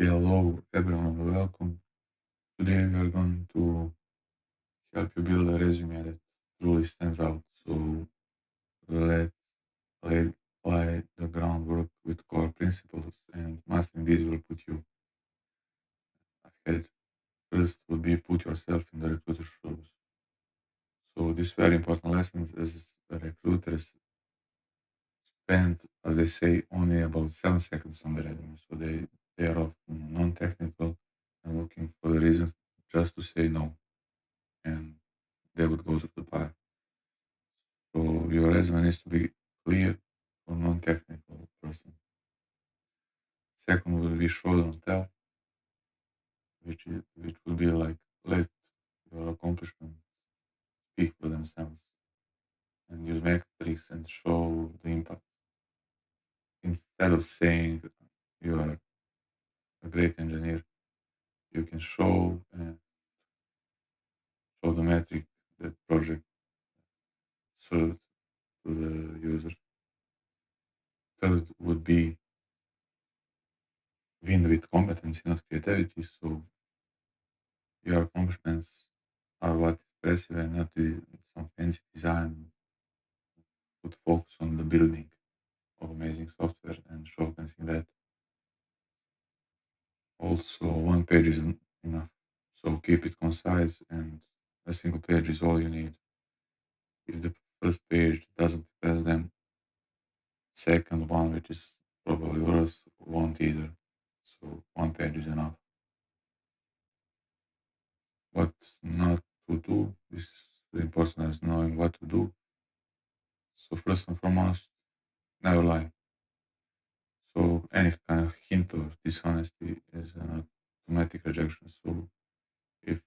Hello, everyone, welcome. Today we are going to help you build a resume that truly stands out. So let's lay the groundwork with core principles, and mastering these will put you ahead. First would be put yourself in the recruiter's shoes. So this very important lesson is the recruiters spend, as they say, only about 7 seconds on the resume. So they are often non-technical and looking for the reasons just to say no. And they would go to the pile. So your resume needs to be clear for non-technical person. Second will be show don't tell, which will be like let your accomplishments speak for themselves and use metrics and show the impact. Instead of saying you are a great engineer, you can show the metric that project served to the user. Third would be win with competency, not creativity. So your accomplishments are what is impressive and not some fancy design. Put focus on the building of amazing software and showcasing that. Also, one page isn't enough. So keep it concise and a single page is all you need. If the first page doesn't impress them, second one, which is probably worse, won't either. So one page is enough. What not to do is important as knowing what to do. So first and foremost, never lie. So any kind of hint of dishonesty is an automatic rejection. So if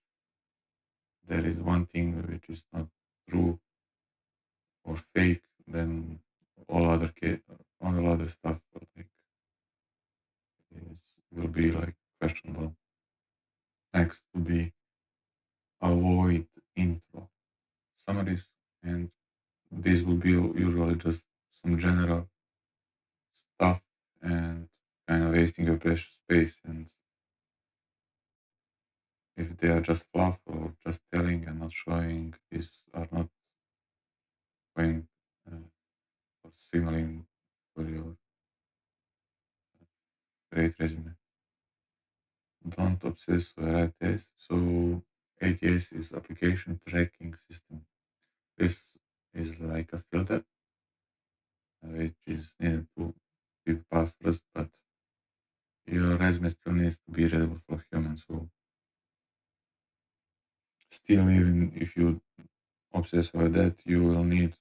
there is one thing which is not true or fake, then all other stuff like is, will be like questionable. Next will be avoid intro summaries, and this will be usually just some general stuff and kind of wasting your precious space. And if they are just fluff or just telling and not showing, these are not going or signaling for your great resume. Don't obsess with ATS. So ATS is application tracking system. This is like a filter which is needed to be passed first, but your resume still needs to be readable for humans. So still, even if you obsess over that, you will need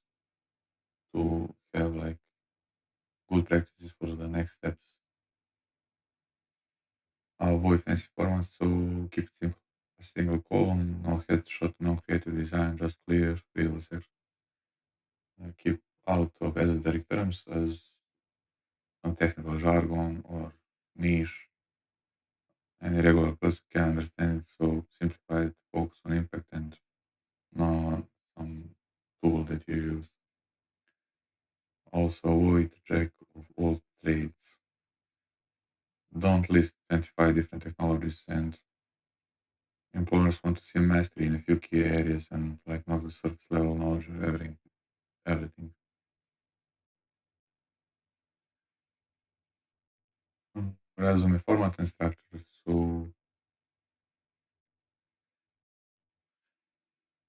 to have like good practices for the next steps. Avoid fancy formats, so keep it simple. A single column, no headshot, no creative design, just clear, readable section. Keep out of esoteric terms as some technical jargon or niche. Any regular person can understand it, so simplify it, focus on impact and not some tool that you use. Also avoid jack of all trades. Don't list 25 different technologies, and employers want to see mastery in a few key areas and like not the surface level knowledge of everything. Resume format and structure. So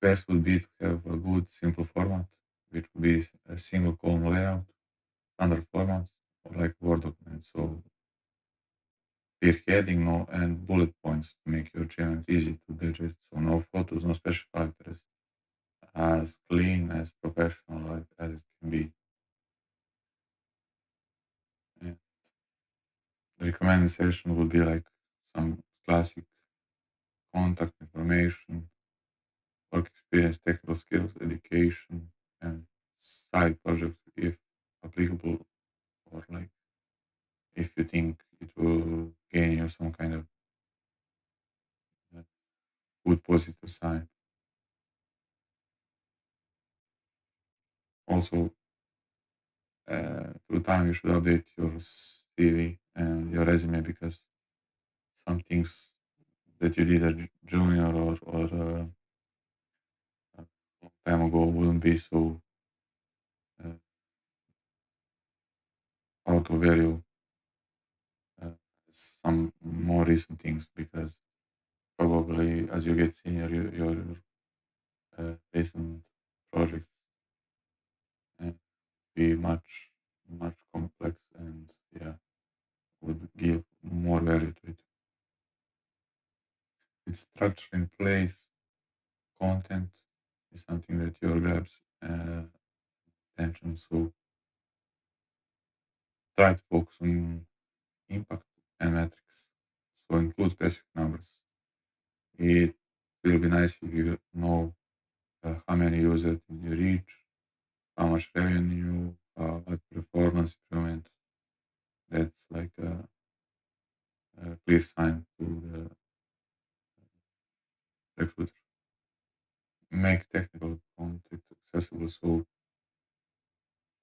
best would be to have a good simple format, which would be a single column layout, standard formats, or like Word document. So clear heading, no, and bullet points to make your achievement easy to digest. So no photos, no special characters. As clean, as professional as it can be. And the recommended session would be like some classic contact information, work experience, technical skills, education, and side projects if applicable, or like if you think it will gain you some kind of uh, good positive sign. Also, through time, you should update your CV and your resume because some things that you did as junior or a long time ago wouldn't be so uh, out of value uh, as some more recent things, because probably as you get senior, your recent projects uh, be much complex, and yeah, would give more value to it. It's structure in place. Content is something that your grabs attention. So try to focus on impact and metrics. So include specific numbers. It will be nice if you know how many users did you reach, how much revenue, what performance improvement. That's like a clear sign to the recruiter. Make technical content accessible. So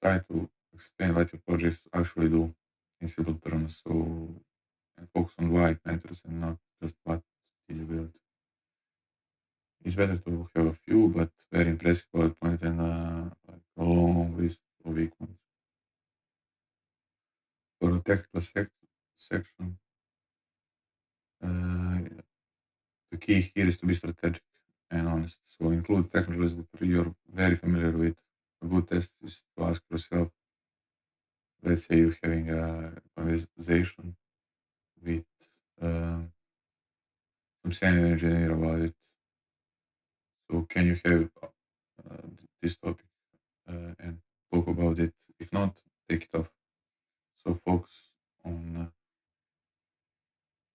try to explain what your projects actually do in simple terms. So and focus on why it matters and not just what did you build. It's better to have a few but very impressive PowerPoint than like a long list of weak ones. For the technical section, uh, the key here is to be strategic and honest. So include technologies that you're very familiar with. A good test is to ask yourself, let's say you're having a conversation with um, some senior engineer about it. So can you have this topic and talk about it? If not, take it off. So focus on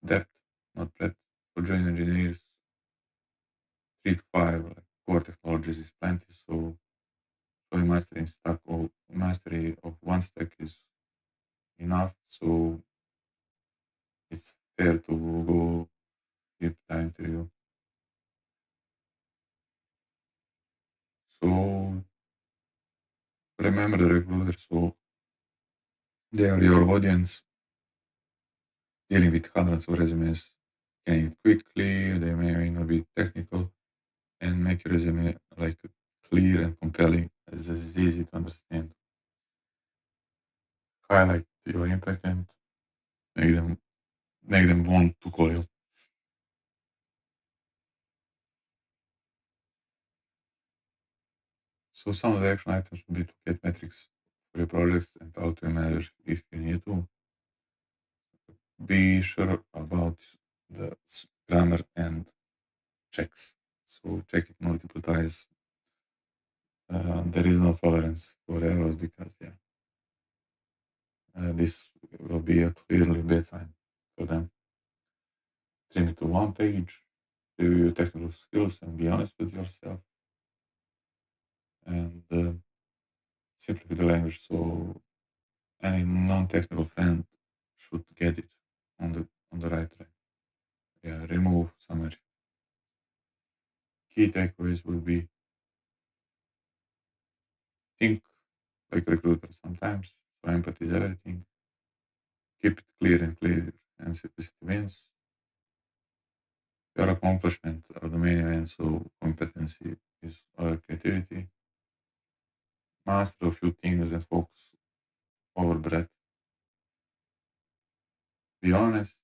depth, not breadth. For junior engineers, 3 to 5 like, core technologies is plenty. So showing mastery of one stack is enough. So it's fair to go deep dive into you. So remember the recruiters. So they are your audience. Dealing with hundreds of resumes, getting it quickly. They may not be technical, and make your resume like clear and compelling as this is easy to understand. Highlight your impact and make them make them want to call you. So some of the action items would be to get metrics for your projects and how to manage if you need to. Be sure about the grammar and checks. So check it multiple times. There is no tolerance for errors because yeah, this will be a clearly bad sign for them. Trim it to one page, review your technical skills and be honest with yourself, and simplify the language so any non-technical friend should get it on the right track. Yeah, remove summary. Key takeaways will be think like recruiter sometimes, so empathy is everything. Keep it clear and simplicity wins. Your accomplishment are the main event, so competency is our creativity. Master a few things and focus over breadth. Be honest.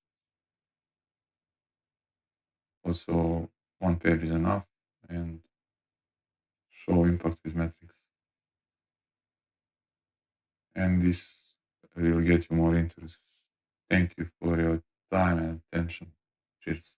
Also, one page is enough, and show impact with metrics. And this will get you more interest. Thank you for your time and attention. Cheers.